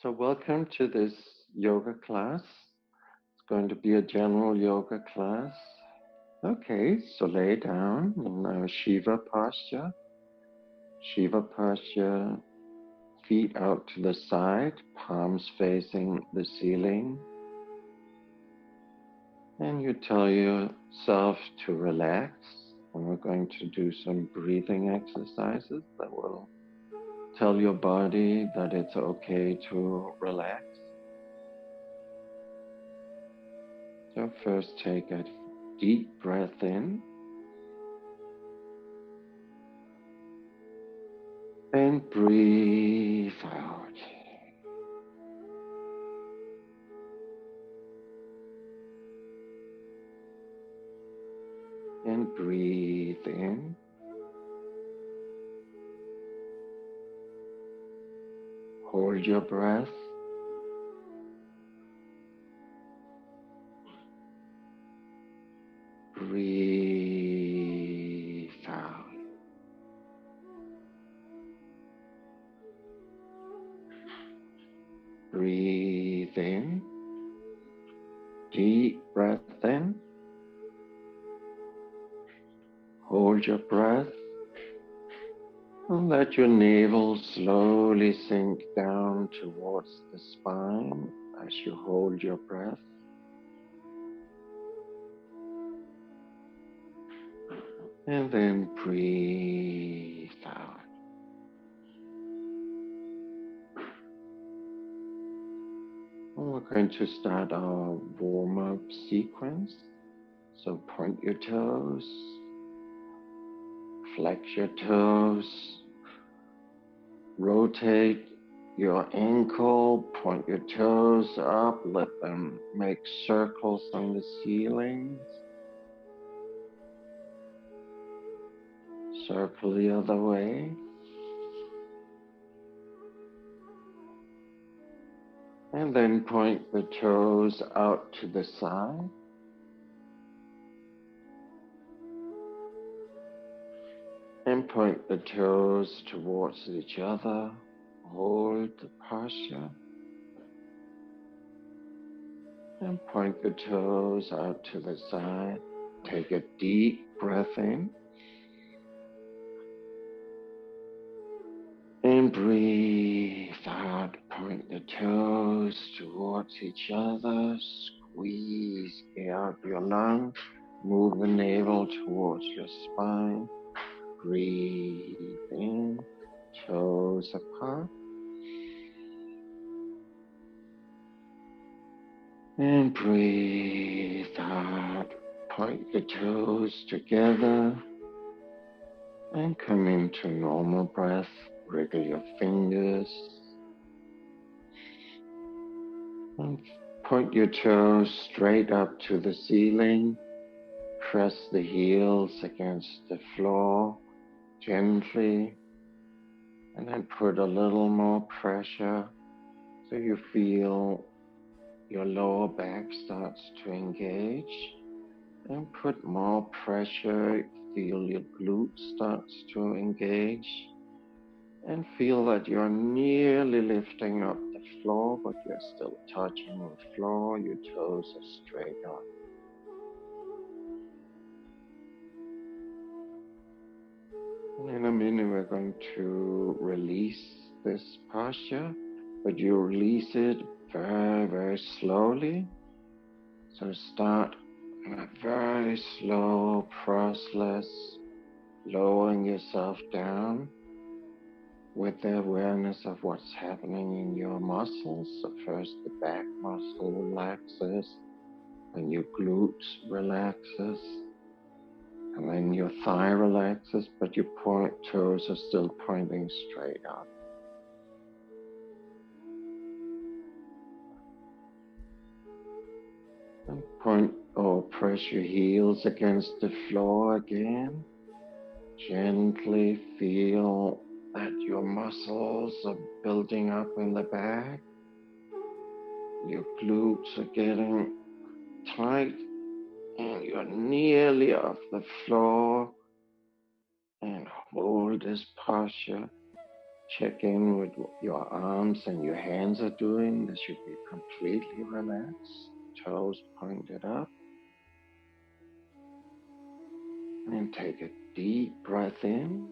So welcome to this yoga class. It's going to be a general yoga class. Okay, so lay down in Shiva posture. Shiva posture, feet out to the side, palms facing the ceiling. And you tell yourself to relax. And we're going to do some breathing exercises that will tell your body that it's okay to relax. So first take a deep breath in and breathe out. And breathe in. Hold your breath. Breathe out. Breathe in. Deep breath in. Hold your breath. And let your navel slowly sink down towards the spine as you hold your breath. And then breathe out. And we're going to start our warm-up sequence. So point your toes, flex your toes, rotate your ankle, point your toes up, let them make circles on the ceiling. Circle the other way. And then point the toes out to the side. And point the toes towards each other. Hold the posture. And point the toes out to the side. Take a deep breath in. And breathe out. Point the toes towards each other. Squeeze air out your lungs. Move the navel towards your spine. Breathe in. Toes apart. And breathe out. Point the toes together. And come into normal breath. Wriggle your fingers. And point your toes straight up to the ceiling. Press the heels against the floor gently. And then put a little more pressure so you feel your lower back starts to engage. And put more pressure. Feel your glutes starts to engage. And feel that you're nearly lifting up the floor, but you're still touching the floor. Your toes are straight up. And in a minute, we're going to release this posture, but you release it very, very slowly. So start in a very slow process, lowering yourself down with the awareness of what's happening in your muscles. So first the back muscle relaxes, and your glutes relaxes, and then your thigh relaxes, but your toes are still pointing straight up. And point or press your heels against the floor again. Gently feel that your muscles are building up in the back. Your glutes are getting tight and you're nearly off the floor. And hold this posture Check in with what your arms and your hands are doing. They should be completely relaxed, toes pointed up. And take a deep breath in.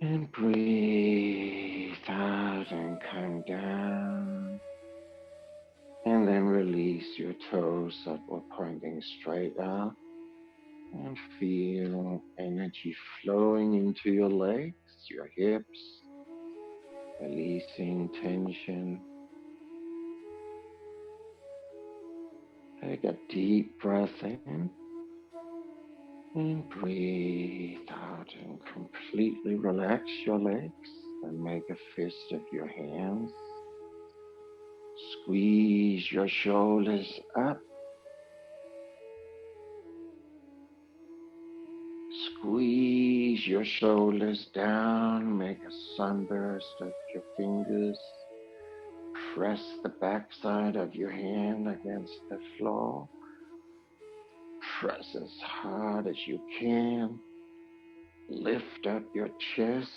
And breathe out and come down. And then release your toes that were pointing straight up. And feel energy flowing into your legs, your hips, releasing tension. Take a deep breath in and breathe out and completely relax your legs and make a fist of your hands. Squeeze your shoulders up. Squeeze your shoulders down. Make a sunburst of your fingers. Press the backside of your hand against the floor. Press as hard as you can. Lift up your chest.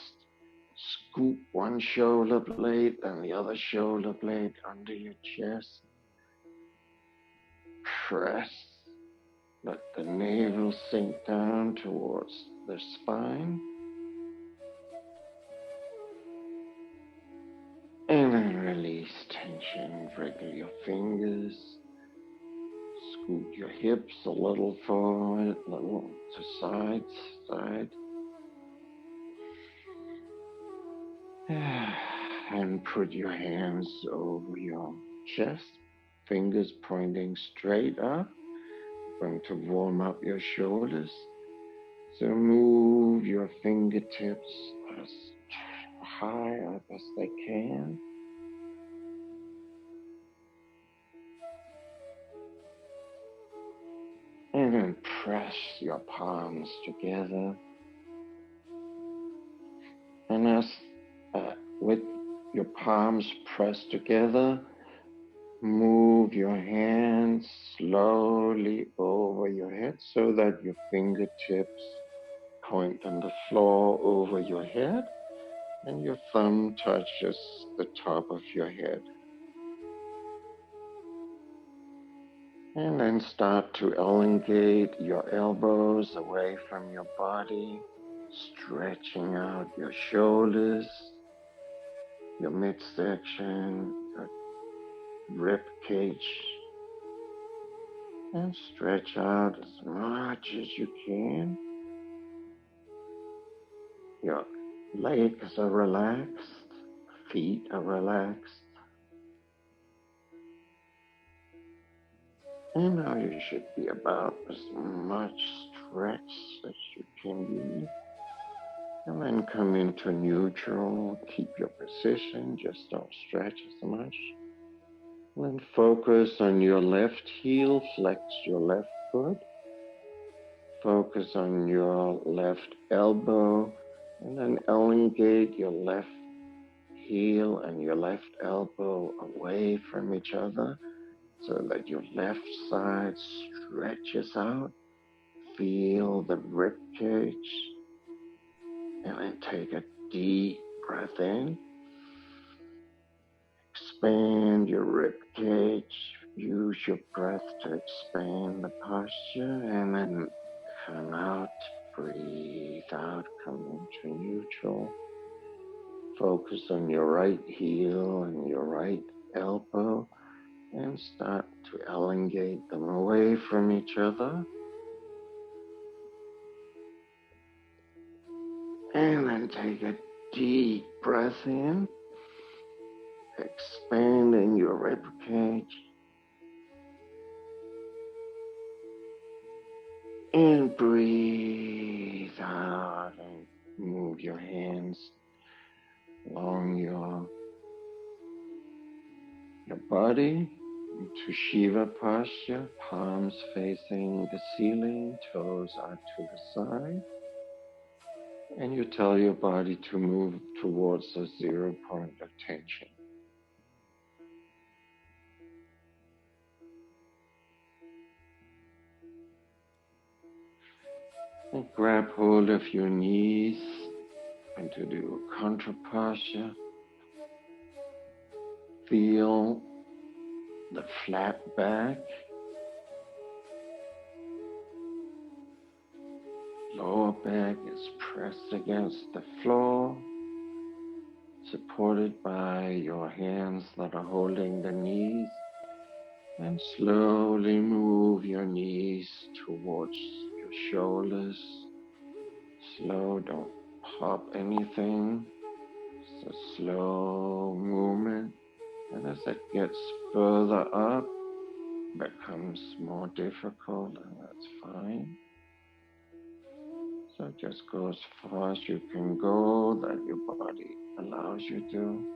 Scoop one shoulder blade and the other shoulder blade under your chest. Press. Let the navel sink down towards the spine. And then release tension. Wriggle your fingers. Scoot your hips a little forward, a little to side. And put your hands over your chest, fingers pointing straight up. Going to warm up your shoulders. So move your fingertips as high up as they can. And then press your palms together. And as with your palms pressed together, move your hands slowly over your head so that your fingertips point on the floor over your head and your thumb touches the top of your head. And then start to elongate your elbows away from your body, stretching out your shoulders, your midsection, your rib cage, and stretch out as much as you can. Your legs are relaxed, feet are relaxed. And now you should be about as much stretch as you can be. And then come into neutral, keep your position, just don't stretch as much. And then focus on your left heel, flex your left foot. Focus on your left elbow, and then elongate your left heel and your left elbow away from each other so that your left side stretches out. Feel the rib cage, and then take a deep breath in. Expand your rib cage. Use your breath to expand the posture, and then come out. Breathe out. Come into neutral. Focus on your right heel and your right elbow, and start to elongate them away from each other. And then take a deep breath in, expanding your rib cage. And breathe out and move your hands along your body into Shiva posture, palms facing the ceiling, toes out to the side. And you tell your body to move towards the 0 point of tension. And grab hold of your knees into the Kontra posture. Feel the flat back, lower back is pressed against the floor, supported by your hands that are holding the knees, and slowly move your knees towards your shoulders. Slow, don't pop anything. It's a slow movement, and as it gets further up, it becomes more difficult, and that's fine. So just go as far as you can go that your body allows you to.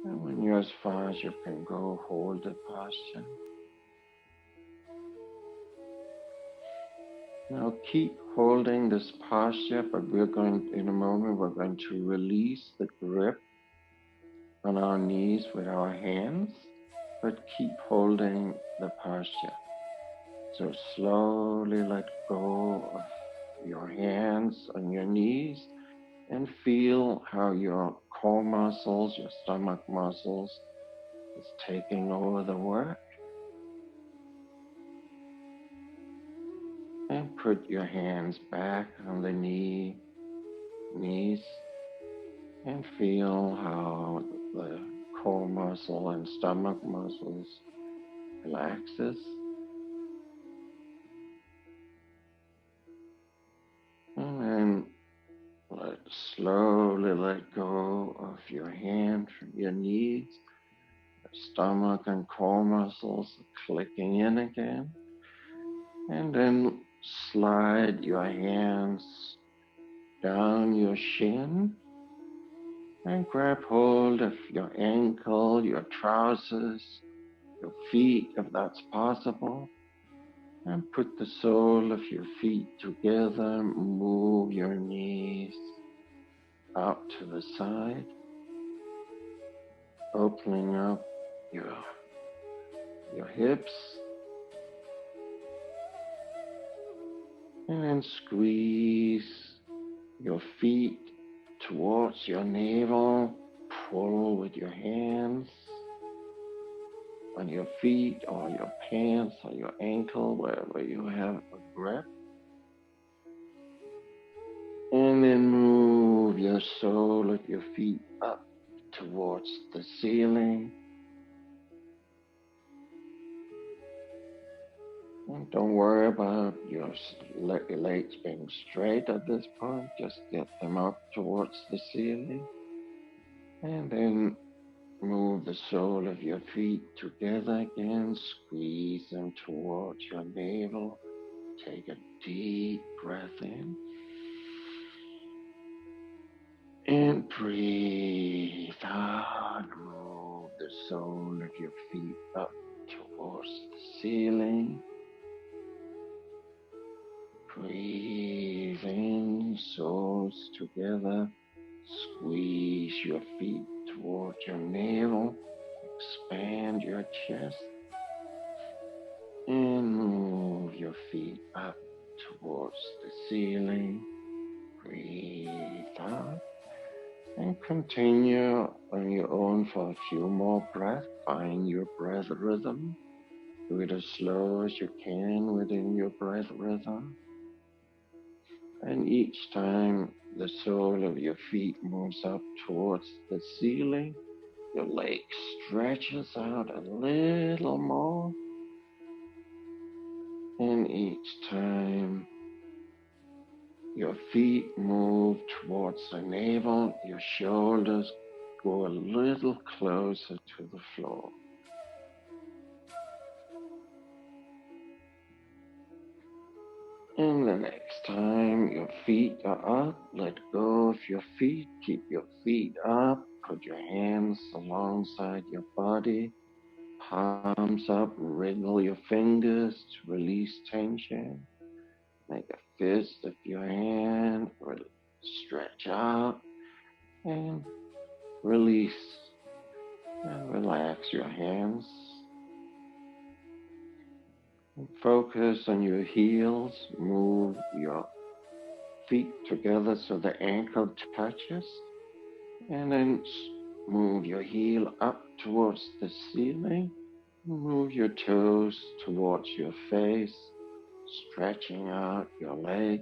And when you're as far as you can go, hold the posture. Now keep holding this posture, but in a moment, we're going to release the grip on our knees with our hands, but keep holding the posture. So slowly let go of your hands on your knees and feel how your core muscles, your stomach muscles is taking over the work. And put your hands back on the knees and feel how the core muscle and stomach muscles relaxes. And then slowly let go of your hand from your knees. The stomach and core muscles are clicking in again. And then slide your hands down your shin and grab hold of your ankle, your trousers, your feet if that's possible. And put the sole of your feet together. Move your knees out to the side, opening up your hips. And then squeeze your feet towards your navel. Pull with your hands on your feet or your pants or your ankle, wherever you have a grip. And then move your sole of your feet up towards the ceiling. And don't worry about your legs being straight at this point. Just get them up towards the ceiling. And then move the sole of your feet together again. Squeeze them towards your navel. Take a deep breath in. And breathe out. Move the sole of your feet up towards the ceiling. Breathe in, soles together. Squeeze your feet towards your navel. Expand your chest. And move your feet up towards the ceiling. Breathe out. And continue on your own for a few more breaths. Find your breath rhythm. Do it as slow as you can within your breath rhythm. And each time the sole of your feet moves up towards the ceiling, your leg stretches out a little more. And each time your feet move towards the navel, your shoulders go a little closer to the floor. And the next time your feet are up, let go of your feet. Keep your feet up. Put your hands alongside your body. Palms up. Wriggle your fingers to release tension. Make a fist of your hand. Stretch out and release. And relax your hands. And focus on your heels. Move your feet together so the ankle touches. And then move your heel up towards the ceiling. Move your toes towards your face, stretching out your leg.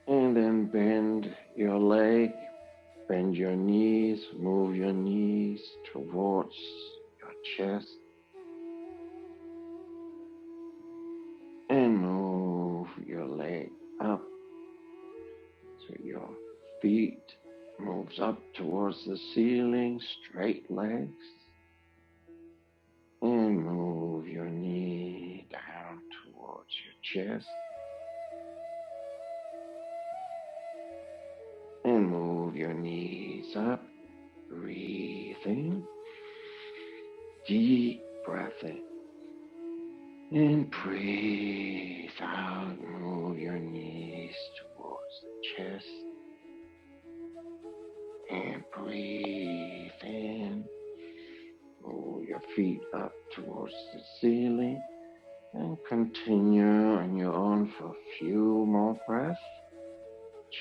And then bend your leg, bend your knees, move your knees towards your chest. And move your leg up so your feet moves up towards the ceiling, straight legs. And move your knee down towards your chest. And move your knees up. Breathe in. Deep breath in. And breathe out. Move your knees towards the chest. And breathe in. Move your feet up towards the ceiling. And continue on your own for a few more breaths.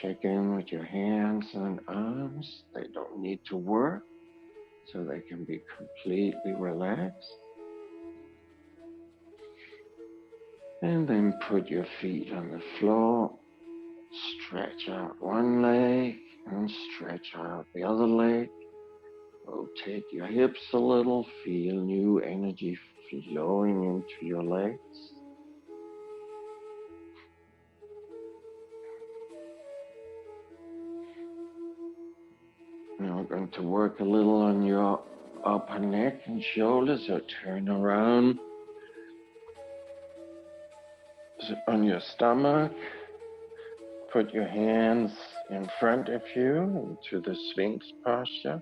Check in with your hands and arms. They don't need to work, so they can be completely relaxed. And then put your feet on the floor. Stretch out one leg and stretch out the other leg. Rotate your hips a little. Feel new energy flowing into your legs. Now we're going to work a little on your upper neck and shoulders. So turn around on your stomach. Put your hands in front of you into the Sphinx posture.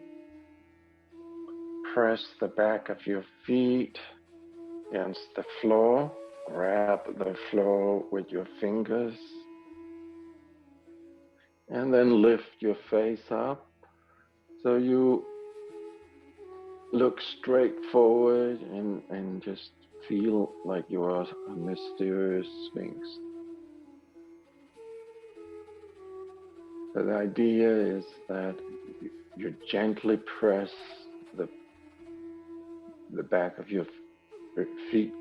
Press the back of your feet against the floor. Grab the floor with your fingers. And then lift your face up so you look straight forward and just feel like you are a mysterious Sphinx. So the idea is that you gently press the back of your feet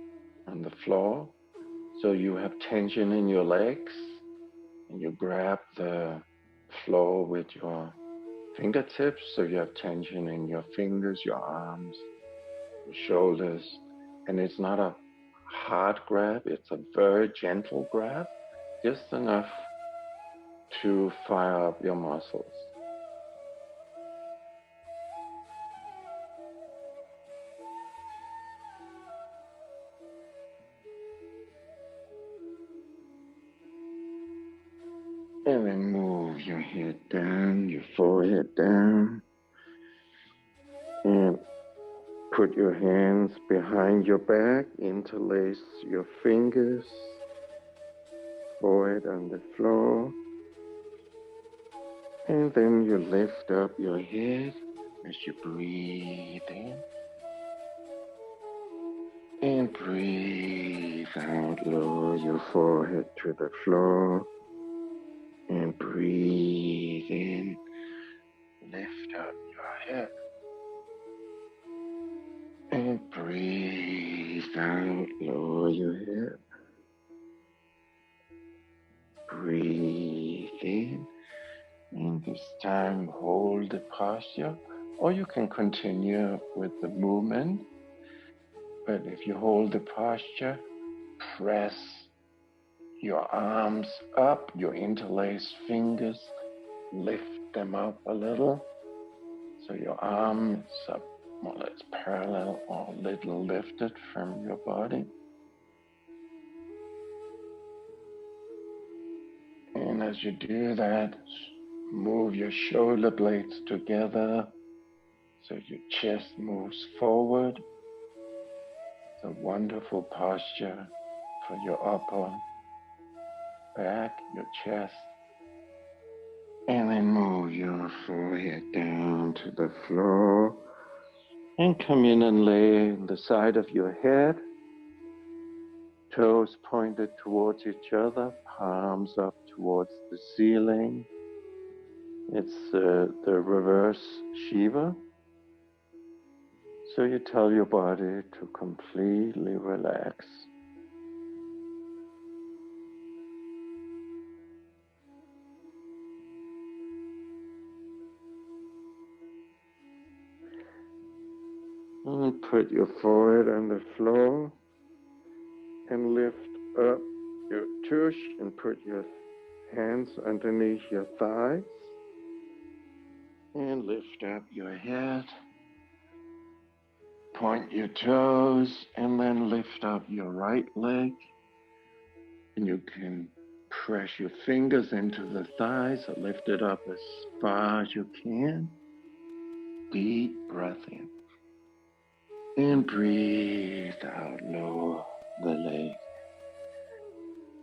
on the floor so you have tension in your legs, and you grab the floor with your fingertips so you have tension in your fingers, your arms, your shoulders. And it's not a hard grab, it's a very gentle grab, just enough to fire up your muscles. And then move your head down, your forehead down, and put your hands behind your back, interlace your fingers, forehead on the floor, and then you lift up your head as you breathe in. And breathe out, lower your forehead to the floor. And breathe in, lift up your head. And breathe out, lower your head. Breathe in, and this time hold the posture, or you can continue with the movement. But if you hold the posture, press your arms up, your interlaced fingers, lift them up a little. So your arms are more or less parallel or a little lifted from your body. And as you do that, move your shoulder blades together so your chest moves forward. It's a wonderful posture for your upper back, your chest. And then move your forehead down to the floor. And come in and lay on the side of your head, toes pointed towards each other, palms up towards the ceiling. It's the reverse Shiva. So you tell your body to completely relax. And put your forehead on the floor and lift up your tush and put your hands underneath your thighs and lift up your head. Point your toes and then lift up your right leg. And you can press your fingers into the thighs or lift it up as far as you can. Deep breath in. And breathe out, lower the leg.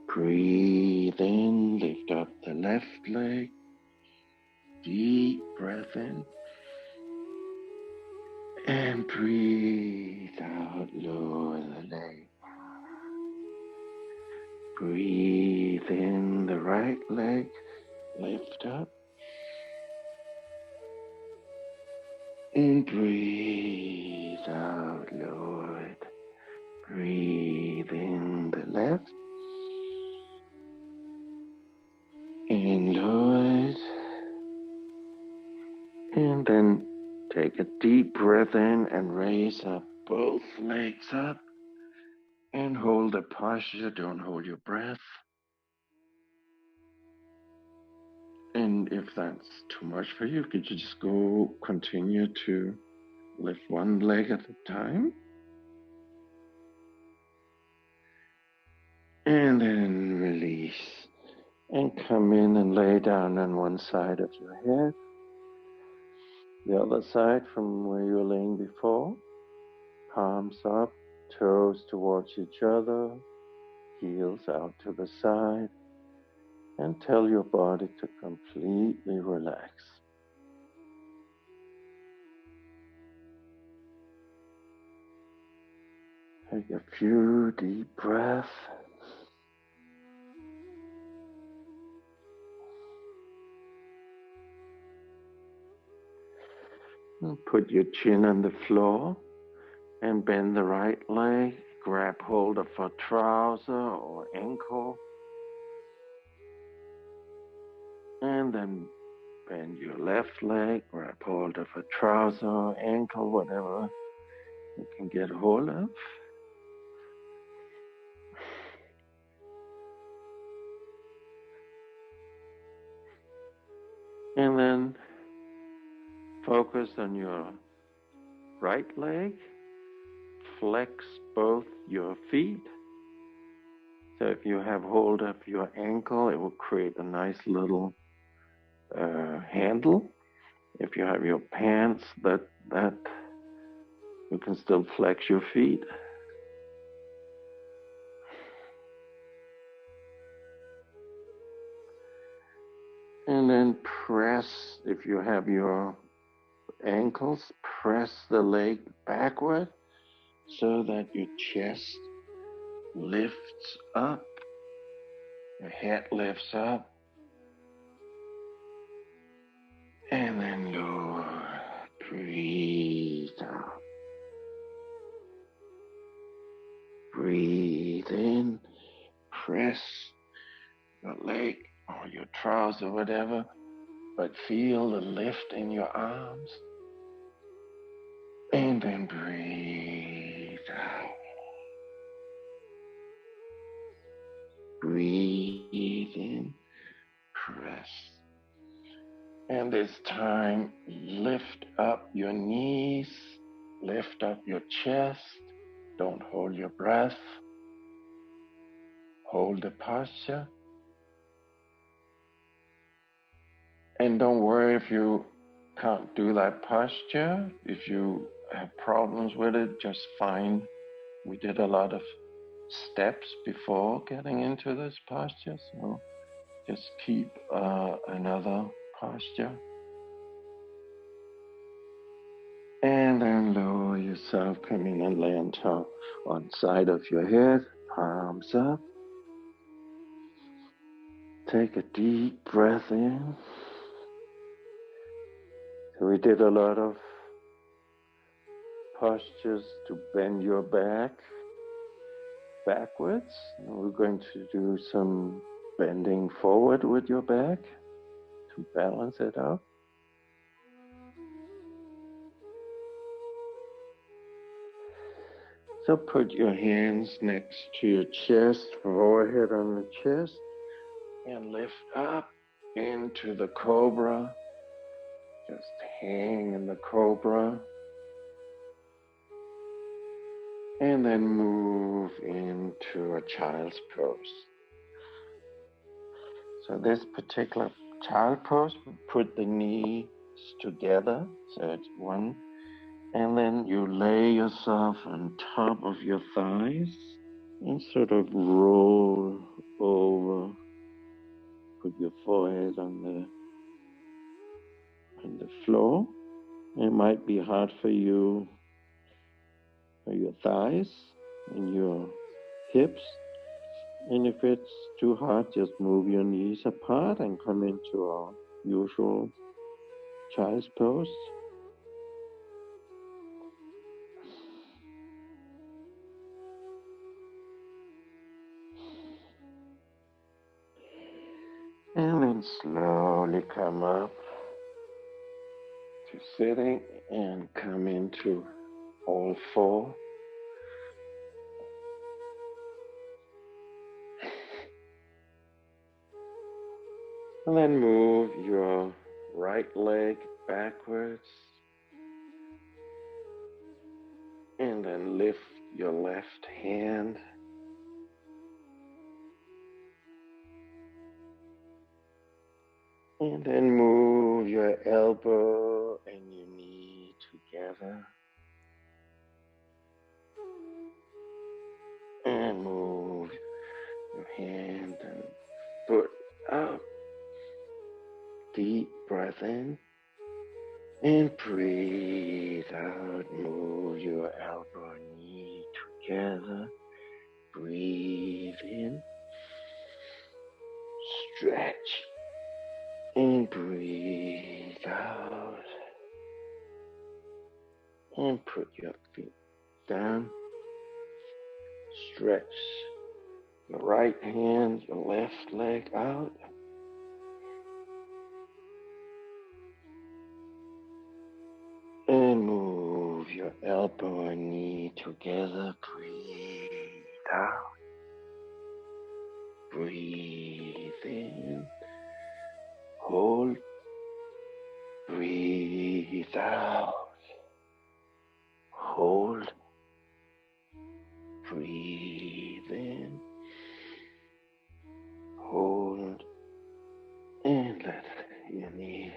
Breathe in, lift up the left leg. Deep breath in. And breathe out, lower the leg. Breathe in the right leg, lift up. And breathe out, lower it. Breathe in the left. And lower it. And then take a deep breath in and raise up both legs up. And hold the posture, don't hold your breath. And if that's too much for you, could you just continue to lift one leg at a time? And then release. And come in and lay down on one side of your head. The other side from where you were laying before. Palms up, toes towards each other, heels out to the side. And tell your body to completely relax. Take a few deep breaths. And put your chin on the floor and bend the right leg. Grab hold of a trouser or ankle. And then bend your left leg. Grab hold of a trouser or ankle, whatever you can get hold of. And then focus on your right leg. Flex both your feet. So if you have hold of your ankle, it will create a nice little handle. If you have your pants, that you can still flex your feet. And then press, if you have your ankles, press the leg backward so that your chest lifts up, your head lifts up, and then lower. Breathe out. Breathe in, press your leg or your trouser, whatever, but feel the lift in your arms. And then breathe out. Breathe in, press. And this time, lift up your knees, lift up your chest. Don't hold your breath. Hold the posture. And don't worry if you can't do that posture. If you have problems with it, just fine. We did a lot of steps before getting into this posture, so just keep another posture. And then lower. yourself, come in and lay on top, on side of your head, palms up. Take a deep breath in. So we did a lot of postures to bend your back backwards. Now we're going to do some bending forward with your back to balance it out. So put your hands next to your chest, forehead on the chest, and lift up into the cobra. Just hang in the cobra. And then move into a child's pose. So this particular child pose, put the knees together, so it's one. And then you lay yourself on top of your thighs and sort of roll over. Put your forehead on the floor. It might be hard for you, for your thighs and your hips. And if it's too hard, just move your knees apart and come into our usual child's pose. And then slowly come up to sitting and come into all four. And then move your right leg backwards. And then lift your left hand. And then move your elbow and your knee together. And move your hand and foot up. Deep breath in. And breathe out. Move your elbow and knee together. Breathe in. Stretch. And breathe out. And put your feet down. Stretch your right hand, your left leg out. And move your elbow and knee together. Breathe out. Breathe in. Hold. Breathe out. Hold. Breathe in. Hold. And let your knee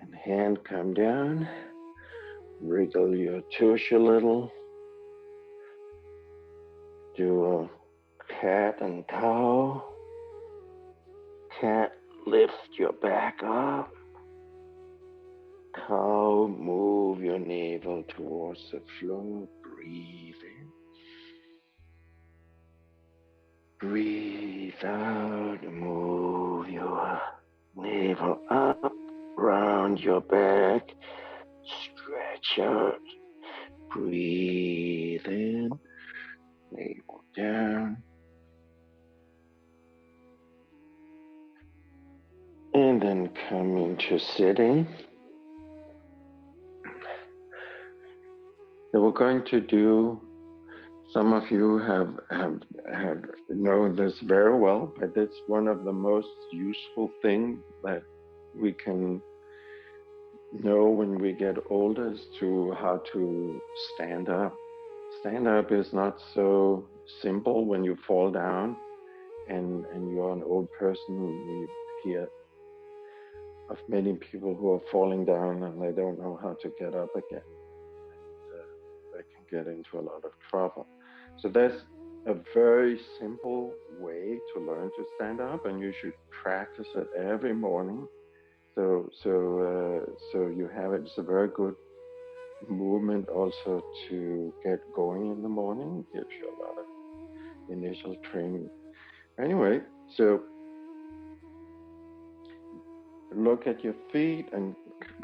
and hand come down. Wriggle your tush a little. Do a cat and cow. Cat, lift your back up. Cow, move your navel towards the floor. Breathe in. Breathe out. Move your navel up, round your back. Stretch out. Breathe in. Navel down. And then come into sitting. So we're going to do, some of you have know this very well, but it's one of the most useful things that we can know when we get older as to how to stand up. Stand up is not so simple when you fall down and you're an old person. We hear of many people who are falling down and they don't know how to get up again. They can get into a lot of trouble. So there's a very simple way to learn to stand up, and you should practice it every morning. So you have it. It's a very good movement also to get going in the morning. Gives you a lot of initial training. Anyway, so look at your feet and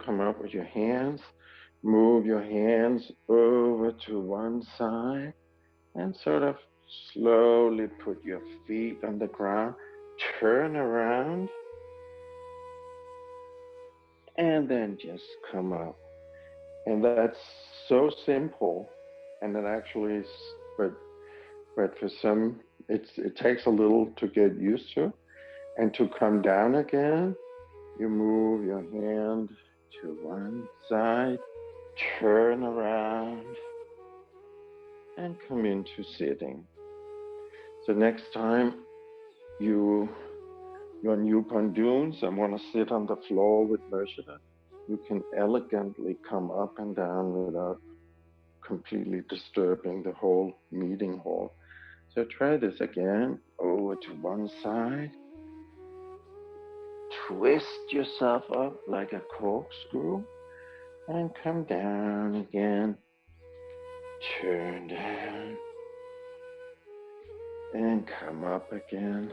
come up with your hands. Move your hands over to one side and sort of slowly put your feet on the ground. Turn around and then just come up. And that's so simple. And it actually is, but for some, it takes a little to get used to. And to come down again, you move your hand to one side, turn around, and come into sitting. So next time you're on Yukon Dunes and want to sit on the floor with Mershida, you can elegantly come up and down without completely disturbing the whole meeting hall. So try this again, over to one side, twist yourself up like a corkscrew, and come down again, turn down, and come up again,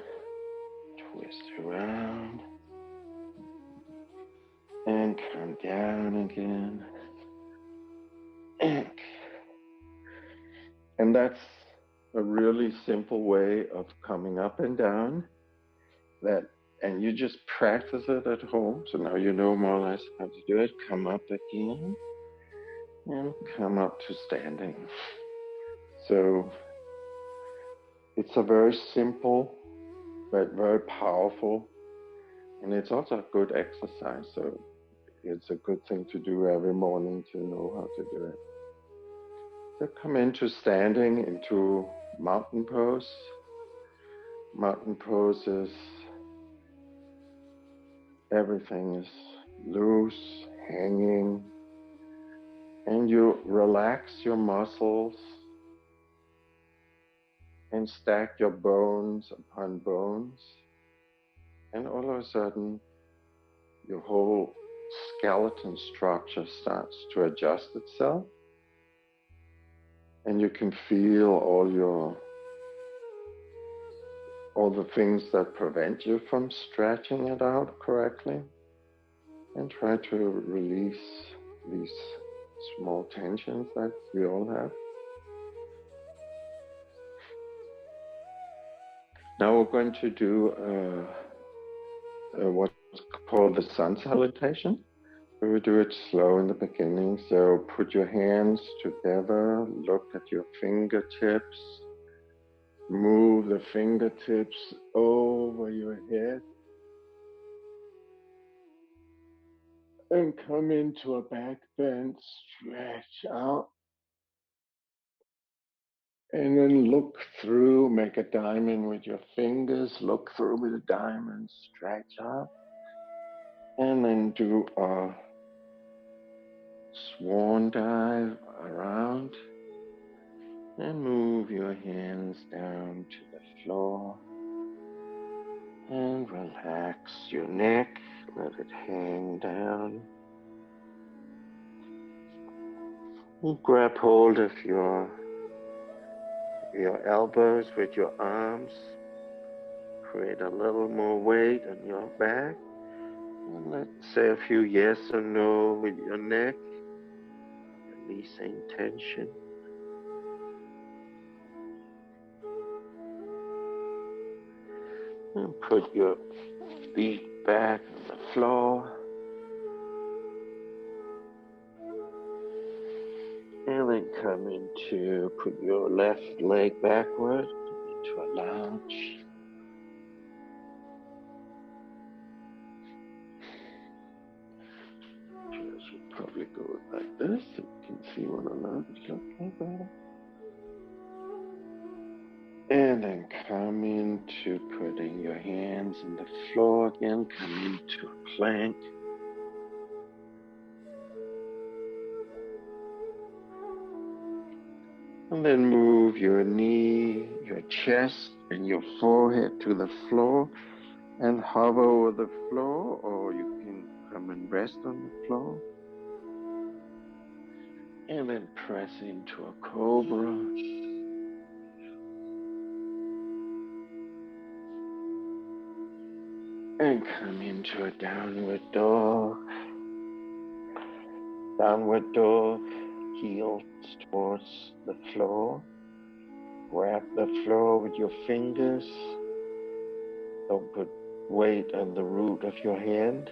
twist around, and come down again. And that's a really simple way of coming up and down that, and you just practice it at home. So now you know more or less how to do it. Come up again and come up to standing. So it's a very simple but very powerful, and it's also a good exercise. So it's a good thing to do every morning to know how to do it. So come into standing, into mountain pose. Mountain pose is everything is loose, hanging, and you relax your muscles and stack your bones upon bones, and all of a sudden your whole skeleton structure starts to adjust itself, and you can feel all the things that prevent you from stretching it out correctly, and try to release these small tensions that we all have. Now we're going to do what's called the sun salutation. We will do it slow in the beginning. So put your hands together, look at your fingertips, move the fingertips over your head, and come into a back bend, stretch out, and then look through, make a diamond with your fingers, look through with a diamond, stretch out, and then do a swan dive around, and move your hands down to the floor, and relax your neck, let it hang down. And grab hold of your elbows with your arms, create a little more weight on your back, and let's say a few yes or no with your neck, releasing tension. And put your feet back on the floor. And then come into, put your left leg backward into a lounge. I should probably go like this so you can see what a lounge looks like better. And then come into putting your hands on the floor again, come into a plank. And then move your knee, your chest, and your forehead to the floor and hover over the floor, or you can come and rest on the floor. and then press into a cobra. And come into a downward dog. Downward dog, heels towards the floor. Grab the floor with your fingers. Don't put weight on the root of your hand.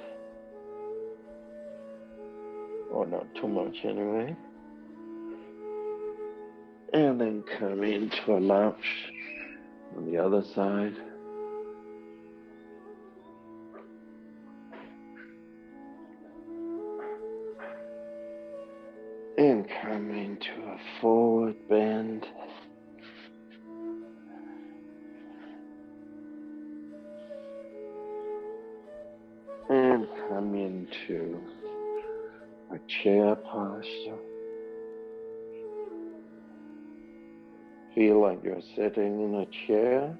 Or not too much anyway. And then come into a lounge on the other side. And come into a forward bend. And come into a chair posture. Feel like you're sitting in a chair,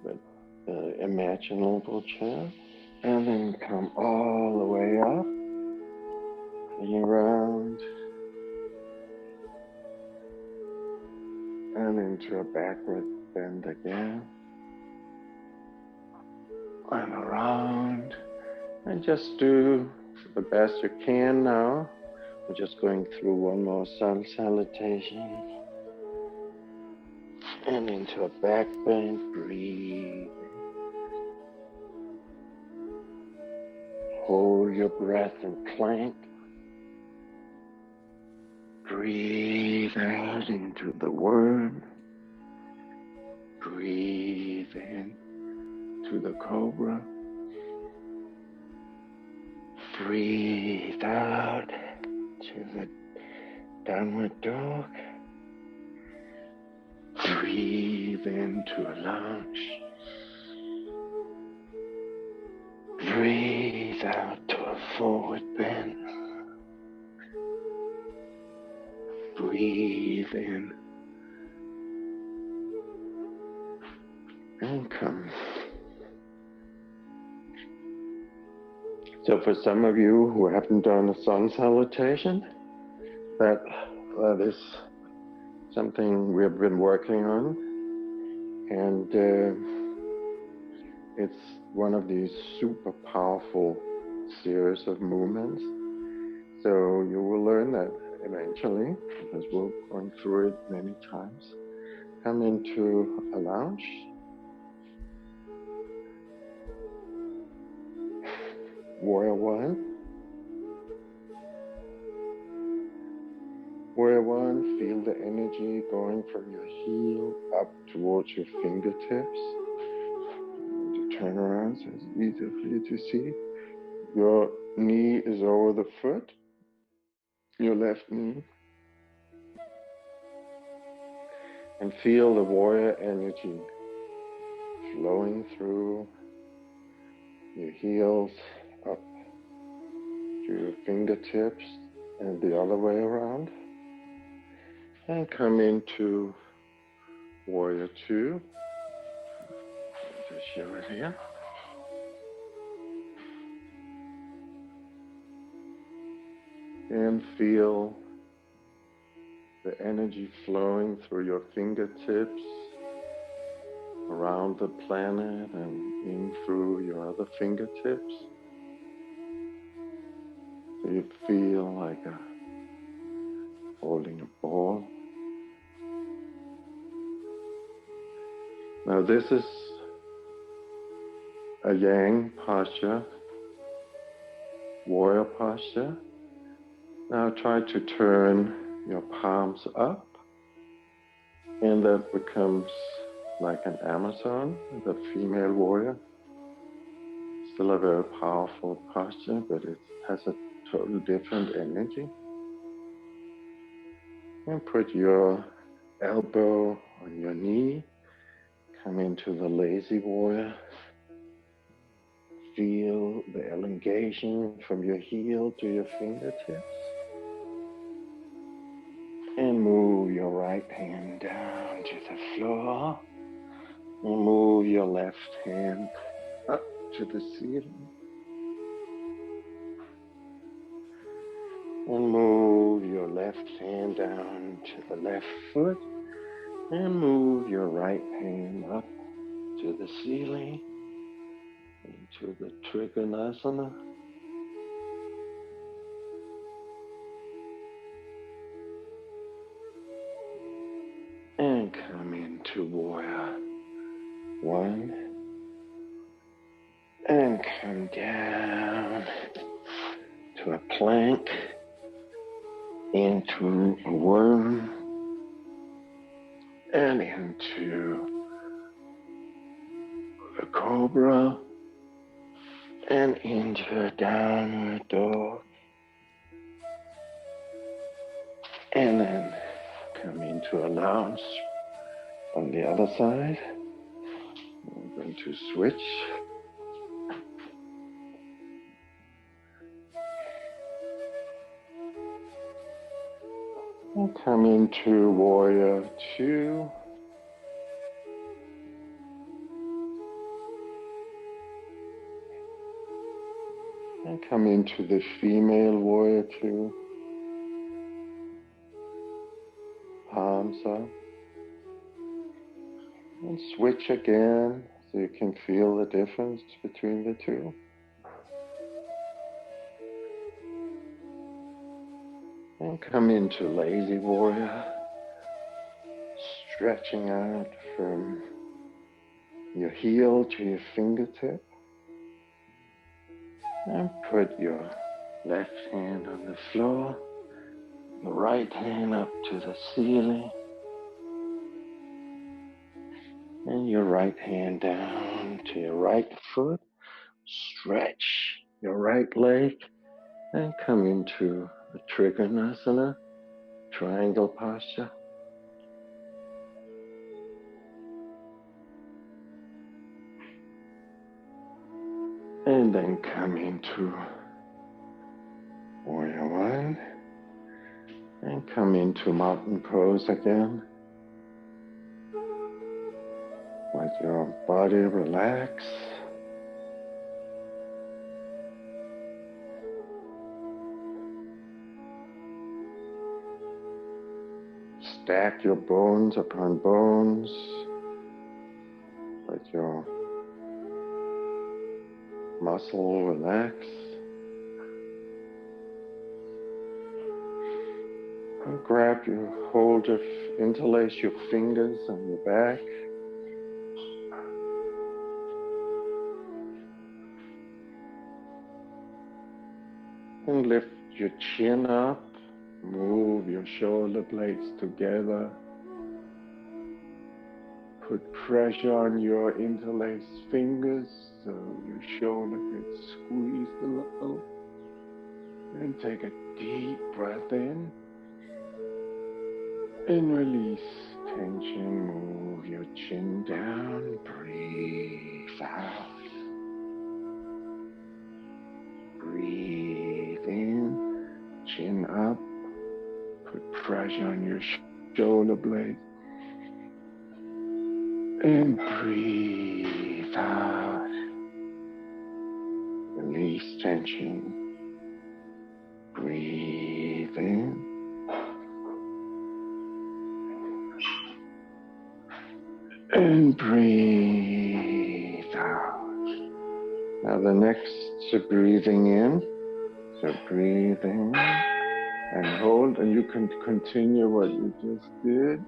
but an imaginable chair. And then come all the way up and around. And into a backward bend again. And around. And just do the best you can now. We're just going through one more sun salutation. And into a back bend. Breathe. Hold your breath and plank. Breathe out into the worm. Breathe in to the cobra. Breathe out to the downward dog. Breathe into a lounge. Breathe out to a forward bend. Breathe in and come. So for some of you who haven't done a sun salutation, that is something we've been working on, and it's one of these super powerful series of movements. So you will learn that eventually, because we're going through it many times. Come into a lounge. Warrior One. Warrior One, feel the energy going from your heel up towards your fingertips. To turn around so it's easier for you to see. Your knee is over the foot. Your left knee. And feel the warrior energy flowing through your heels up to your fingertips and the other way around. And come into Warrior Two. Just show it here. And feel the energy flowing through your fingertips, around the planet and in through your other fingertips. So you feel like holding a ball. Now this is a yang posture, warrior posture. Now try to turn your palms up, and that becomes like an Amazon, the female warrior. Still a very powerful posture, but it has a totally different energy. And put your elbow on your knee. Come into the lazy warrior. Feel the elongation from your heel to your fingertips. And move your right hand down to the floor. And move your left hand up to the ceiling. And move your left hand down to the left foot and move your right hand up to the ceiling into the Trikonasana. And come into Warrior One. And come down to a plank, into a worm, and into a cobra, and into a downward dog. And then come into a lounge on the other side. I'm going to switch. And come into Warrior Two. And come into the female Warrior Two. Palms up. And switch again so you can feel the difference between the two. And come into Lazy Warrior, stretching out from your heel to your fingertip. And put your left hand on the floor, your right hand up to the ceiling, and your right hand down to your right foot. Stretch your right leg and come into a Trikonasana, triangle posture. And then come into Warrior One and come into mountain pose again. Let your body relax. Stack your bones upon bones. Let your muscle relax. And grab your, interlace your fingers on your back. And lift your chin up. Move your shoulder blades together. Put pressure on your interlaced fingers so your shoulder gets squeezed a little. And take a deep breath in. And release tension. Move your chin down. Breathe out. Breathe in. Chin up. Put pressure on your shoulder blades. And breathe out. Release tension. Breathe in. And breathe out. Now the next to breathing in. So breathe in and hold, and you can continue what you just did.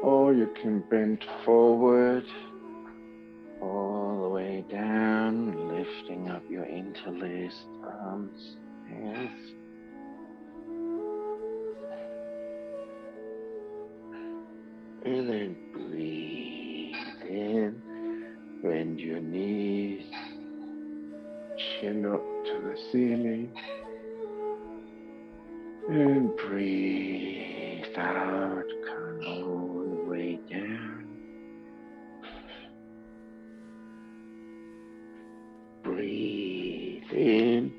Or you can bend forward all the way down, lifting up your interlaced arms, hands. And then breathe in, bend your knees, chin up to the ceiling. And breathe out, come all the way down. Breathe in,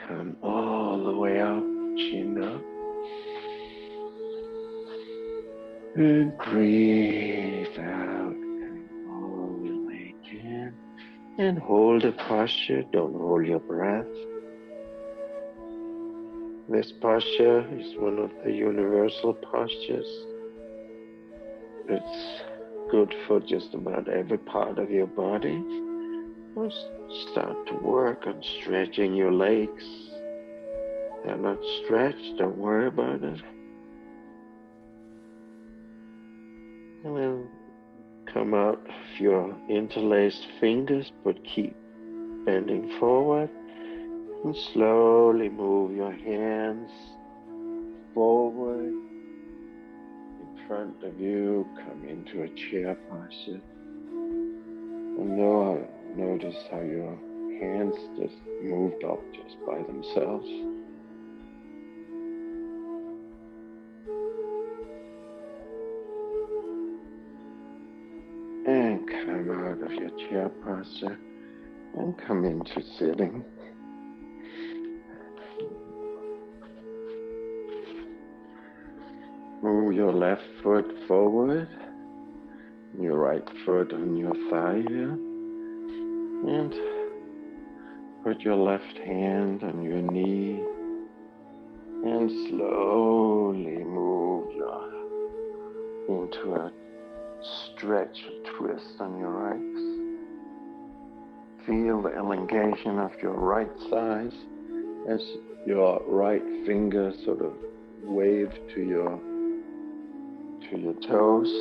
come all the way up, chin up. And breathe out, come all the way down. And hold the posture, don't hold your breath. This posture is one of the universal postures. It's good for just about every part of your body. Just start to work on stretching your legs. They're not stretched, don't worry about it. And then come out of your interlaced fingers, but keep bending forward. And slowly move your hands forward in front of you. Come into a chair posture. And now notice how your hands just moved up just by themselves. And come out of your chair posture and come into sitting. Move your left foot forward, your right foot on your thigh here, and put your left hand on your knee, and slowly move into a stretch or twist on your right. Feel the elongation of your right thigh as your right finger sort of wave to your toes.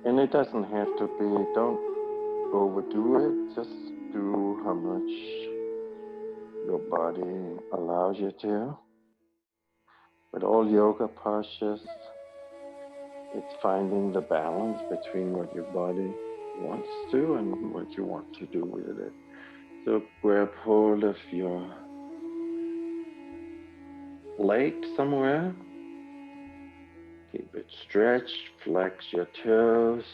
And it doesn't have to be, don't overdo it, just do how much your body allows you to. With all yoga postures, it's finding the balance between what your body wants to and what you want to do with it. So grab hold of your leg somewhere. Keep it stretched, flex your toes,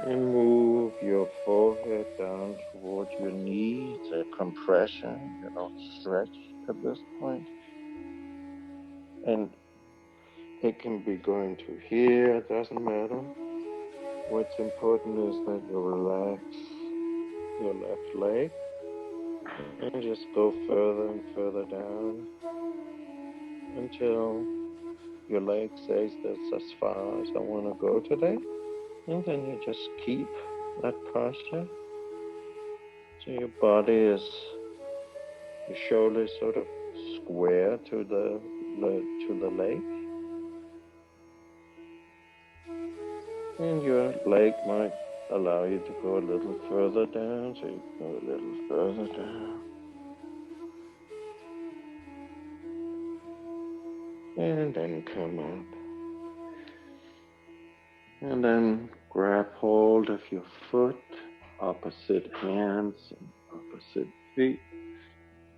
and move your forehead down towards your knees. A compression, you don't stretch at this point. And it can be going to here, it doesn't matter. What's important is that you relax your left leg and just go further and further down until your leg says that's as far as I want to go today. And then you just keep that posture. So your body is, your shoulders sort of square to the leg. And your leg might allow you to go a little further down, so you go a little further down. And then come up. And then grab hold of your foot, opposite hands and opposite feet.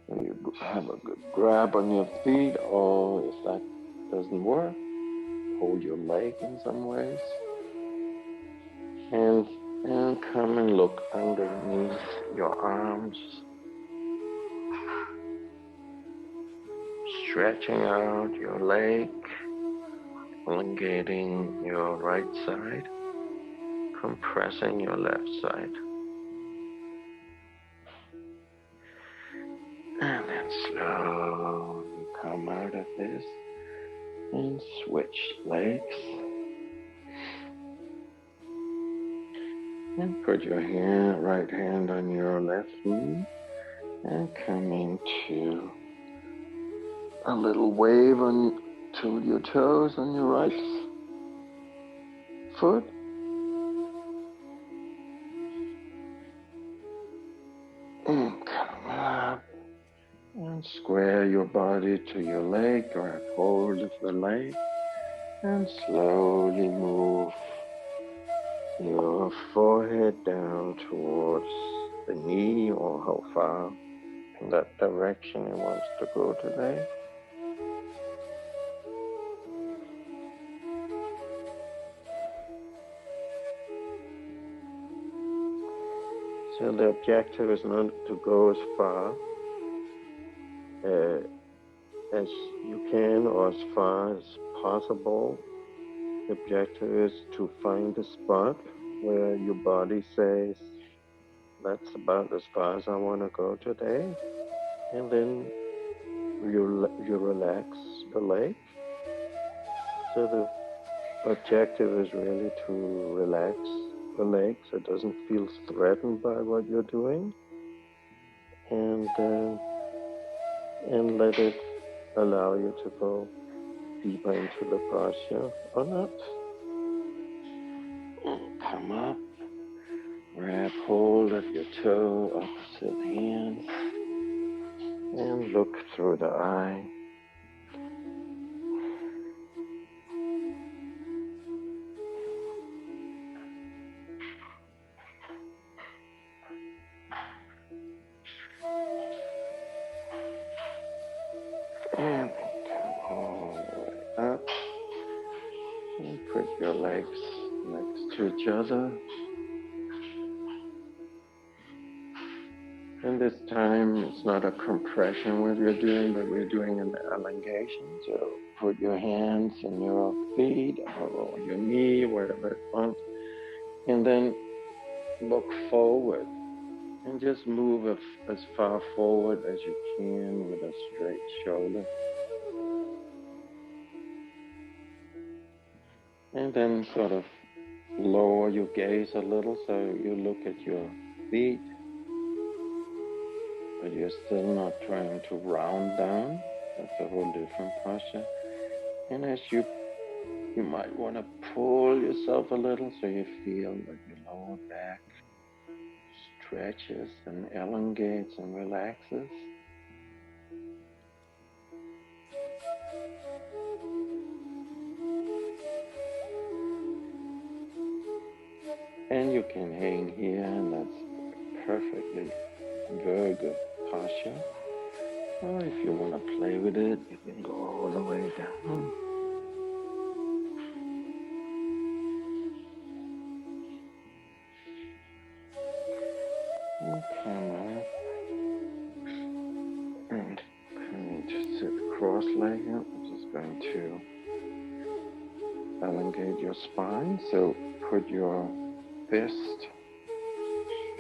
And you have a good grab on your feet, or if that doesn't work, hold your leg in some ways. And come and look underneath your arms. Stretching out your leg, elongating your right side, compressing your left side. And then slowly come out of this and switch legs. And put your right hand on your left knee and come into a little wave to your toes on your right foot. And come up and square your body to your leg, grab hold of the leg and slowly move your forehead down towards the knee, or how far in that direction it wants to go today. So the objective is not to go as far as you can or as far as possible. The objective is to find a spot where your body says, that's about as far as I want to go today. And then you relax the leg. So the objective is really to relax the leg so it doesn't feel threatened by what you're doing, and let it allow you to go deeper into the posture or not. Come up, grab hold of your toe, opposite hand, and look through the eye. And come all the way up. And put your legs next to each other. And this time it's not a compression what we're doing, but we're doing an elongation. So put your hands on your feet or your knee, wherever it wants. And then look forward and just move as far forward as you can with a straight shoulder. And then sort of lower your gaze a little so you look at your feet, but you're still not trying to round down. That's a whole different posture. And as you might want to pull yourself a little so you feel that your lower back stretches and elongates and relaxes. And you can hang here, and that's perfectly very good posture. Or if you want to play with it, you can go all the way down. And come up. And coming to sit cross-legged. I'm just going to elongate your spine. So put your fist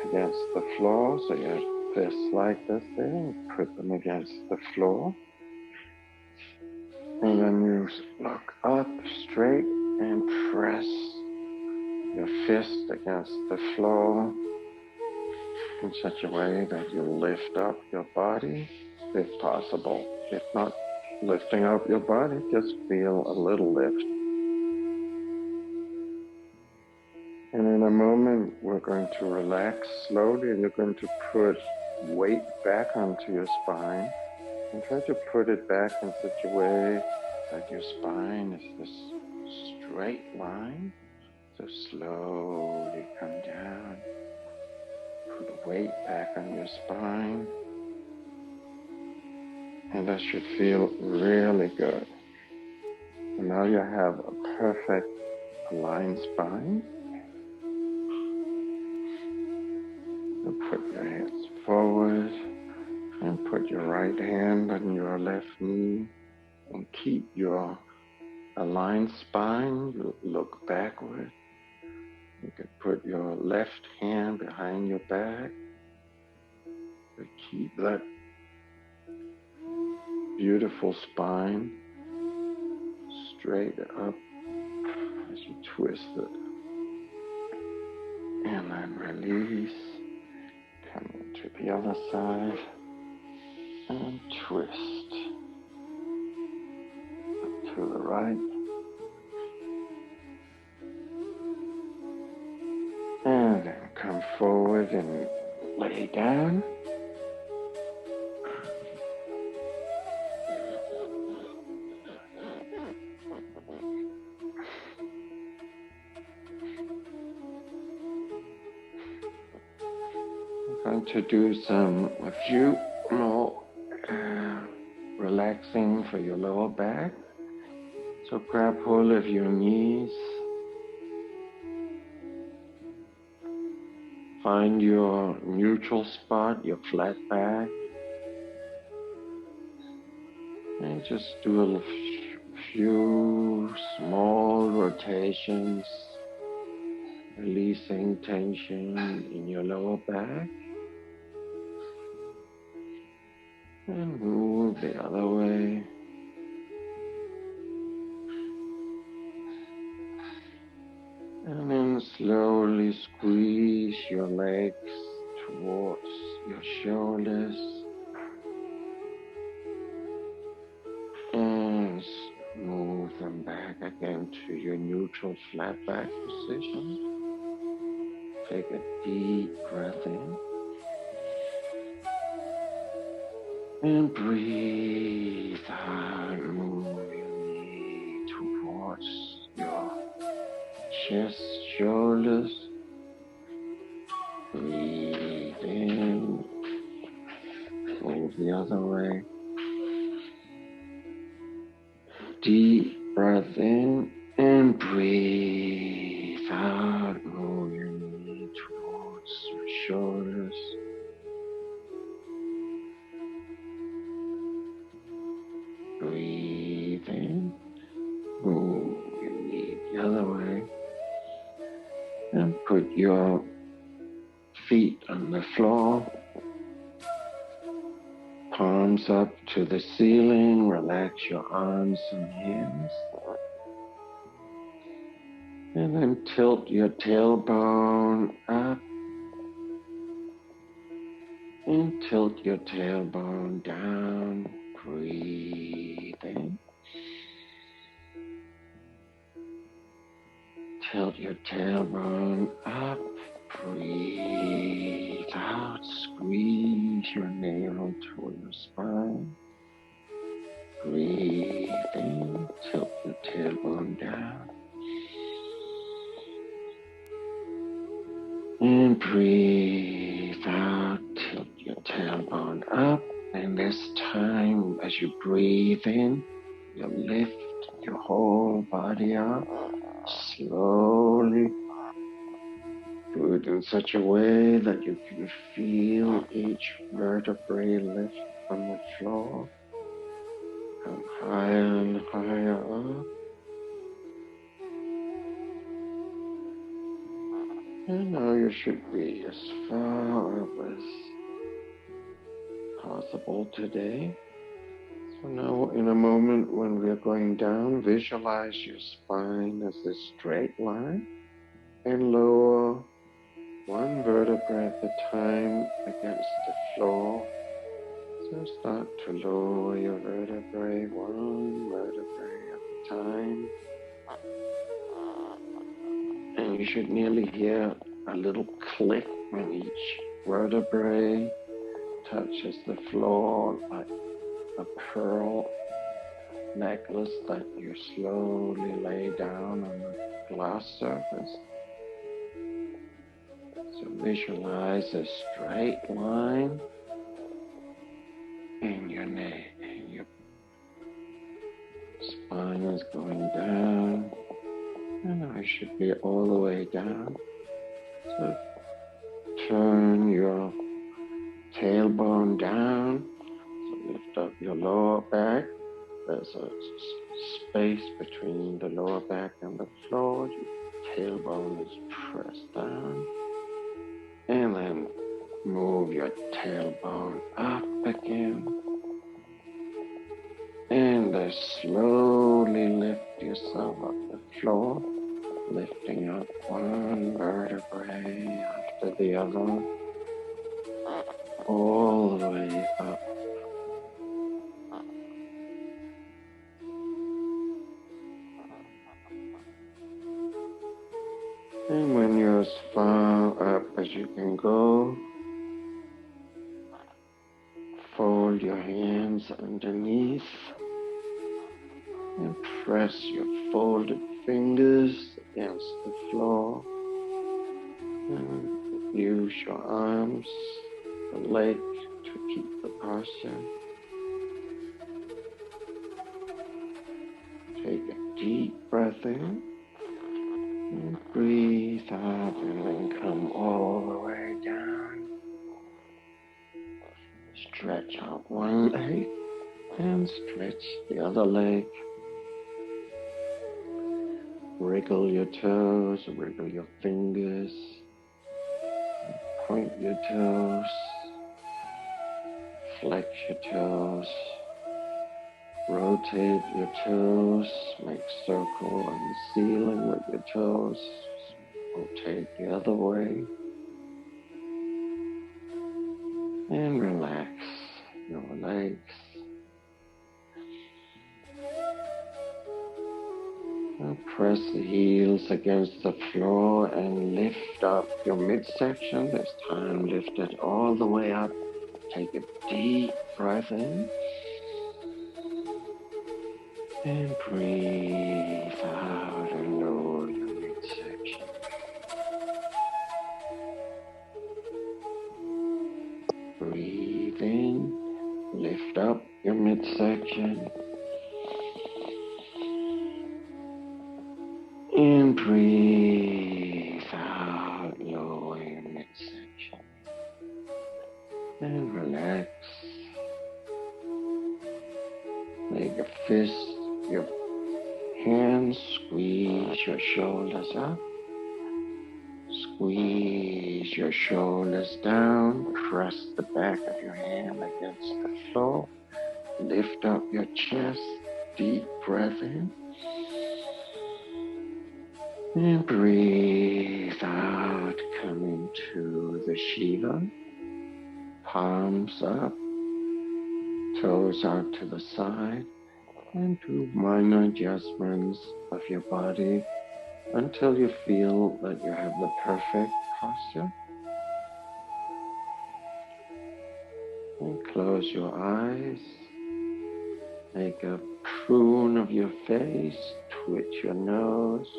against the floor. So you have fists like this there. And put them against the floor. And then you look up straight and press your fist against the floor in such a way that you lift up your body if possible. If not lifting up your body, just feel a little lift. And in a moment, we're going to relax slowly, and you're going to put weight back onto your spine and try to put it back in such a way that your spine is this straight line. So slowly come down, put weight back on your spine, and that should feel really good. And now you have a perfect aligned spine. So put your hands forward and put your right hand on your left knee and keep your aligned spine. Look backward. You can put your left hand behind your back to keep that beautiful spine straight up as you twist it. And then release. Come to the other side and twist. Up to the right. And then come forward and lay down. I'm going to do a few more relaxing for your lower back. So grab hold of your knees. Find your neutral spot, your flat back. And just do a few small rotations, releasing tension in your lower back. And move the other way. And then slowly squeeze your legs towards your shoulders. And move them back again to your neutral flat back position. Take a deep breath in. And breathe out. Move your knee towards your chest, shoulders. Breathe in. Move the other way. Deep breath in and breathe out. Move your knee towards your shoulders. Breathe in. Move your knee the other way. And put your feet on the floor. Palms up to the ceiling. Relax your arms and hands. And then tilt your tailbone up. And tilt your tailbone down. Breathe in. Tilt your tailbone up. Breathe out. Squeeze your navel toward your spine. Breathe in. Tilt your tailbone down. And breathe out. Tilt your tailbone up. And this time, as you breathe in, you lift your whole body up. Slowly. Do it in such a way that you can feel each vertebrae lift from the floor. Come higher and higher up. And now you should be as far up as possible today. So now in a moment when we are going down, visualize your spine as a straight line and lower one vertebra at a time against the floor. So start to lower your vertebrae, one vertebrae at a time. And you should nearly hear a little click when each vertebrae touches the floor, like a pearl necklace that you slowly lay down on the glass surface. So visualize a straight line in your neck, and your spine is going down, and I should be all the way down. So turn your tailbone down, so lift up your lower back. There's a space between the lower back and the floor. Your tailbone is pressed down. And then move your tailbone up again. And slowly lift yourself up the floor, lifting up one vertebrae after the other, all the way up. And when you're as far up as you can go, fold your hands underneath and press your folded fingers against the floor. And use your arms, the legs to keep the posture. Take a deep breath in. And breathe out and then come all the way down. Stretch out one leg and stretch the other leg. Wriggle your toes, wriggle your fingers. Point your toes. flex your toes, rotate your toes, make circle on the ceiling with your toes, rotate the other way, and relax your legs. And press the heels against the floor and lift up your midsection. This time lift it all the way up. Take a deep breath in. And breathe out and lower your midsection. Breathe in, lift up your midsection. And breathe out, lower your midsection. And relax. Make a fist, your hands, squeeze your shoulders up. Squeeze your shoulders down. Press the back of your hand against the floor. Lift up your chest. Deep breath in. And breathe out. Come into the Shiva. Palms up. Toes out to the side. And do minor adjustments of your body until you feel that you have the perfect posture. And close your eyes. Make a prune of your face. Twitch your nose.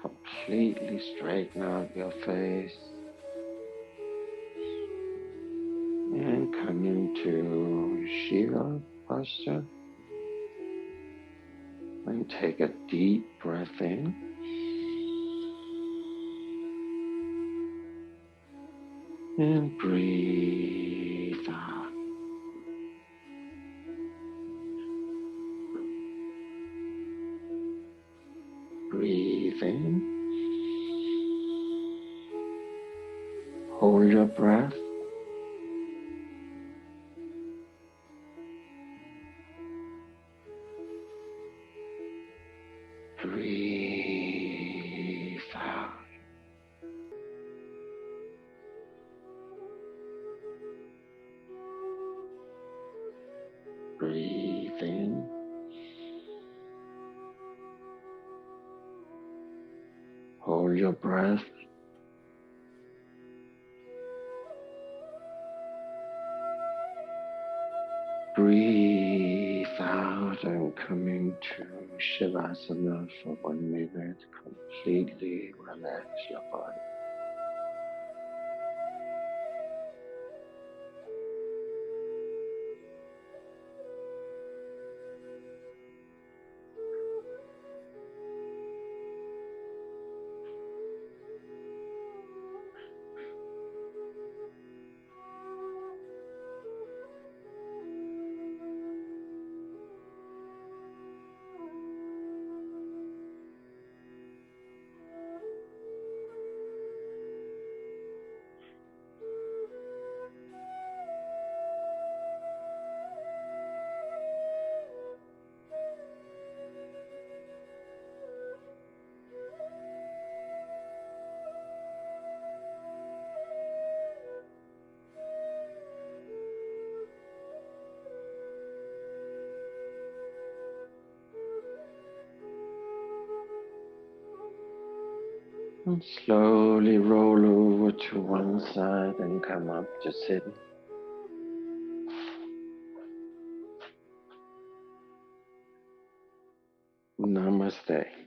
Completely straighten out your face. And come into Shiva posture. And take a deep breath in. And breathe out. Breathe in. Hold your breath. Breathe out. Breathe in. Hold your breath. Breathe out and come into Shavasana for 1 minute. Completely relax your body. And slowly roll over to one side and come up to sitting. Namaste.